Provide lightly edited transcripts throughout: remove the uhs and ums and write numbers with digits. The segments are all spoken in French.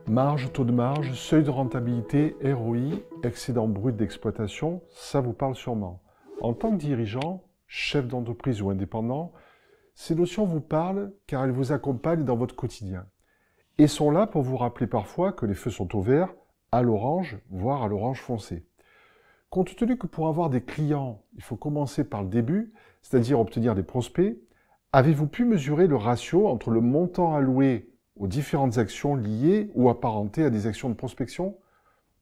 Marge, taux de marge, seuil de rentabilité, ROI, excédent brut d'exploitation, ça vous parle sûrement. En tant que dirigeant, chef d'entreprise ou indépendant, ces notions vous parlent car elles vous accompagnent dans votre quotidien et sont là pour vous rappeler parfois que les feux sont au vert, à l'orange, voire à l'orange foncé. Compte tenu que pour avoir des clients, il faut commencer par le début, c'est-à-dire obtenir des prospects, avez-vous pu mesurer le ratio entre le montant alloué aux différentes actions liées ou apparentées à des actions de prospection?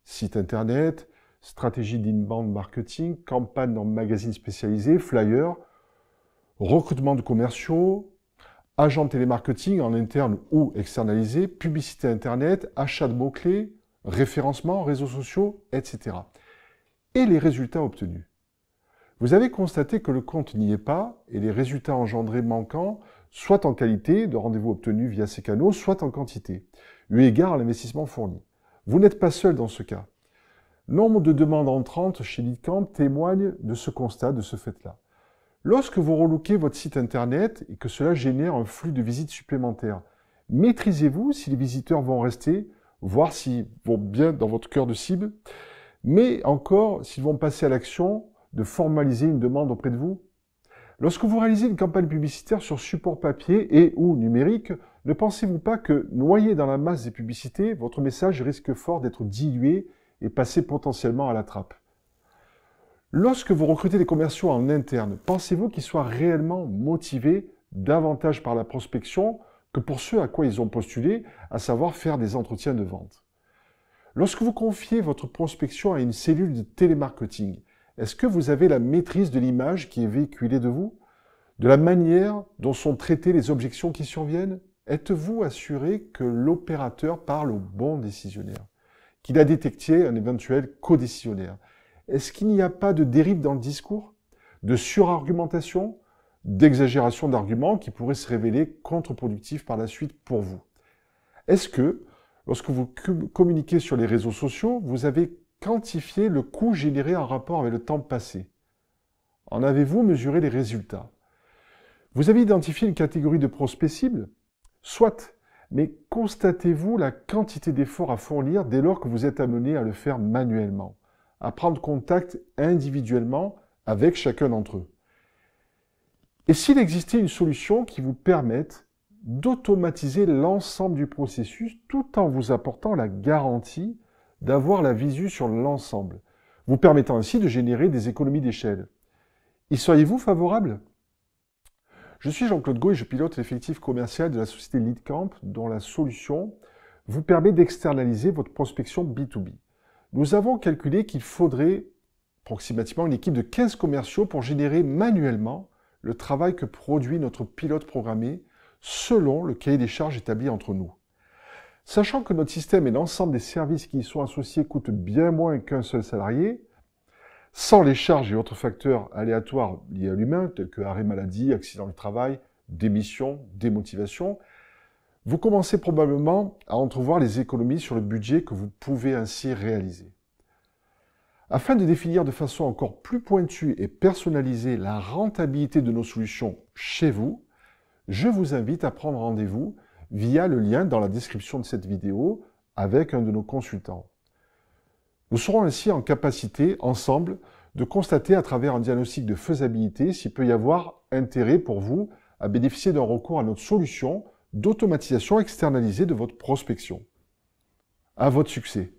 Site internet, stratégie d'inbound marketing, campagne dans magazines spécialisés, flyers, recrutement de commerciaux, agents de télémarketing en interne ou externalisé, publicité internet, achat de mots-clés, référencement, réseaux sociaux, etc. Et les résultats obtenus. Vous avez constaté que le compte n'y est pas et les résultats engendrés manquants, soit en qualité de rendez-vous obtenus via ces canaux, soit en quantité, eu égard à l'investissement fourni. Vous n'êtes pas seul dans ce cas. Nombre de demandes entrantes chez Leadcamp témoignent de ce constat, de ce fait-là. Lorsque vous relookez votre site internet et que cela génère un flux de visites supplémentaires, maîtrisez-vous si les visiteurs vont rester, voir s'ils vont bien dans votre cœur de cible, mais encore s'ils vont passer à l'action de formaliser une demande auprès de vous? Lorsque vous réalisez une campagne publicitaire sur support papier et ou numérique, ne pensez-vous pas que, noyé dans la masse des publicités, votre message risque fort d'être dilué et passer potentiellement à la trappe? Lorsque vous recrutez des commerciaux en interne, pensez-vous qu'ils soient réellement motivés davantage par la prospection que pour ce à quoi ils ont postulé, à savoir faire des entretiens de vente? Lorsque vous confiez votre prospection à une cellule de télémarketing, est-ce que vous avez la maîtrise de l'image qui est véhiculée de vous? De la manière dont sont traitées les objections qui surviennent? Êtes-vous assuré que l'opérateur parle au bon décisionnaire? Qu'il a détecté un éventuel codécisionnaire? Est-ce qu'il n'y a pas de dérive dans le discours? De surargumentation? D'exagération d'arguments qui pourraient se révéler contre-productifs par la suite pour vous? Est-ce que, lorsque vous communiquez sur les réseaux sociaux, vous avez quantifié le coût généré en rapport avec le temps passé? En avez-vous mesuré les résultats? Vous avez identifié une catégorie de prospects cibles? Soit, mais constatez-vous la quantité d'efforts à fournir dès lors que vous êtes amené à le faire manuellement, à prendre contact individuellement avec chacun d'entre eux? Et s'il existait une solution qui vous permette d'automatiser l'ensemble du processus tout en vous apportant la garantie d'avoir la visu sur l'ensemble, vous permettant ainsi de générer des économies d'échelle? Y seriez-vous favorable? Je suis Jean-Claude Gault et je pilote l'effectif commercial de la société Leadcamp, dont la solution vous permet d'externaliser votre prospection B2B. Nous avons calculé qu'il faudrait approximativement une équipe de 15 commerciaux pour générer manuellement le travail que produit notre pilote programmé selon le cahier des charges établi entre nous. Sachant que notre système et l'ensemble des services qui y sont associés coûtent bien moins qu'un seul salarié, sans les charges et autres facteurs aléatoires liés à l'humain, tels que arrêt maladie, accident du travail, démission, démotivation, vous commencez probablement à entrevoir les économies sur le budget que vous pouvez ainsi réaliser. Afin de définir de façon encore plus pointue et personnalisée la rentabilité de nos solutions chez vous, je vous invite à prendre rendez-vous via le lien dans la description de cette vidéo avec un de nos consultants. Nous serons ainsi en capacité, ensemble, de constater à travers un diagnostic de faisabilité s'il peut y avoir intérêt pour vous à bénéficier d'un recours à notre solution d'automatisation externalisée de votre prospection. À votre succès!